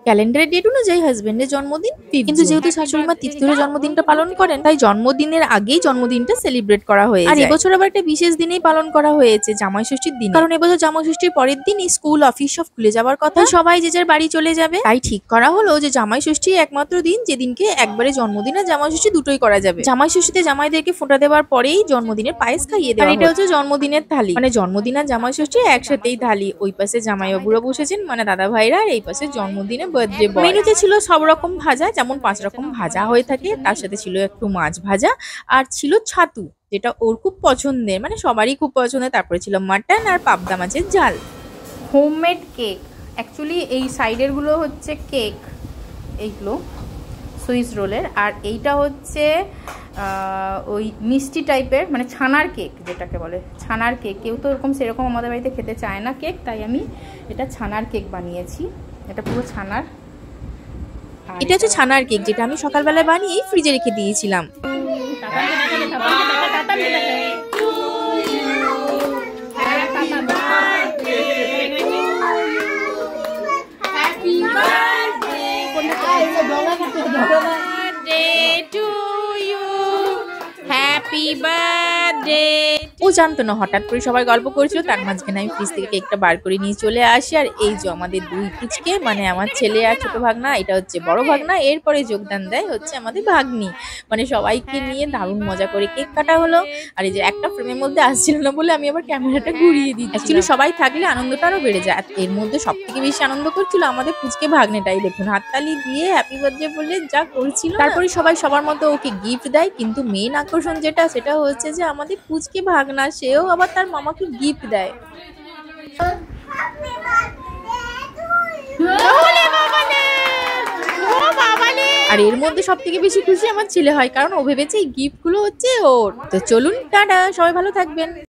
ক্যালেন্ডারের ডেট অনুযায়ী হাজবেন্ডের জন্মদিন, কিন্তু যেহেতু শাশুড়ি মা তিথি ধরে জন্মদিনটা পালন করেন, তাই জন্মদিনের আগেই জন্মদিনটা সেলিব্রেট করা হয়ে যায়। আর এবছর আবার একটা বিশেষ দিনেই পালন করা হয়েছে, জামাই ষষ্ঠীর দিন। কারণ এবছর জামাই ষষ্ঠীর পরের দিনই স্কুল অফিস সব খুলে যাওয়ার কথা, সবাই যে যার বাড়ি চলে যাবে। তাই ঠিক করা হলো যে জামাই ষষ্ঠী একমাত্র দিন যেদিনকে একবারে জন্মদিন আর জামাই ষষ্ঠী দুটোই করা যাবে। জামাই ষষ্ঠীতে জামাইদেরকে ফোঁটা দেওয়ার পরেই জন্মদিনের পায়েস খাইয়ে দেওয়া। আর এটা হচ্ছে জন্মদিনের থালি, মানে জন্মদিন আর জামাই ষষ্ঠী একসাথেই থালি। ওই পাশে জামাইবাবুরা বসেছেন, মানে দাদা ভাইরা, আর এই পাশে জন্মদিনে বার্থডে বয়। মেনুতে ছিল সব রকম ভাজা, যেমন 5 রকম ভাজা হয়ে থাকে, তার সাথে ছিল একটু মাছ ভাজা, আর ছিল ছাতু, যেটা ওর খুব পছন্দের, মানে সবারই খুব পছন্দের। তারপরে ছিল মাটন আর পাবদা মাছের ঝাল। হোমমেড কেক, অ্যাকচুয়ালি এই সাইডের গুলো হচ্ছে কেক, এইগুলো সুইস রোলের, আর এইটা হচ্ছে ওই মিষ্টি টাইপের, মানে ছানার কেক যেটাকে বলে, ছানার কেক। কেউ তো এরকম সেরকম আমাদের বাড়িতে খেতে চায় না কেক, তাই আমি এটা ছানার কেক বানিয়েছি। এটা পুরো ছানার। এটা হচ্ছে ছানার কেক, যেটা আমি সকালবেলায় বানিয়ে ফ্রিজে রেখে দিয়েছিলাম। ও জানতো না, হঠাৎ করে সবাই গল্প করছিল, তার মাঝখানে আমি ফ্রিজ থেকে কেকটা বার করে নিয়ে চলে আসি। আর এই যে আমাদের দুই পুচকে, মানে আমার ছেলে আর ছোট ভাগনা, এটা হচ্ছে বড় ভাগনা, এরপরে যোগদান দেয় হচ্ছে আমাদের ভাগ্নি। মানে সবাইকে নিয়ে দারুণ মজা করে কেক কাটা হলো। আর এই যে একটা ফ্রেমের মধ্যে আসছিল না বলে আমি আবার ক্যামেরাটা ঘুরিয়ে দিই। অ্যাকচুয়ালি সবাই থাকলে আনন্দটা আরো বেড়ে যায়। এর মধ্যে সব থেকে বেশি আনন্দ করছিল আমাদের পুচকে ভাগ্নেটাই। দেখুন হাততালি দিয়ে হ্যাপি বার্থডে বলে যা করছিল। তারপরে সবাই সবার মতো ওকে গিফট দেয়, কিন্তু মেন আকর্ষণ যেটা, সেটা হচ্ছে যে আমাদের পুচকে ভাগনা, সেও আবার তার মামাকে গিফট দেয়। আর এর মধ্যে সব থেকে বেশি খুশি আমার ছেলে হয়, কারণ ও ভেবেছে এই গিফট গুলো হচ্ছে ওর। তো চলুন টাটা, সবাই ভালো থাকবেন।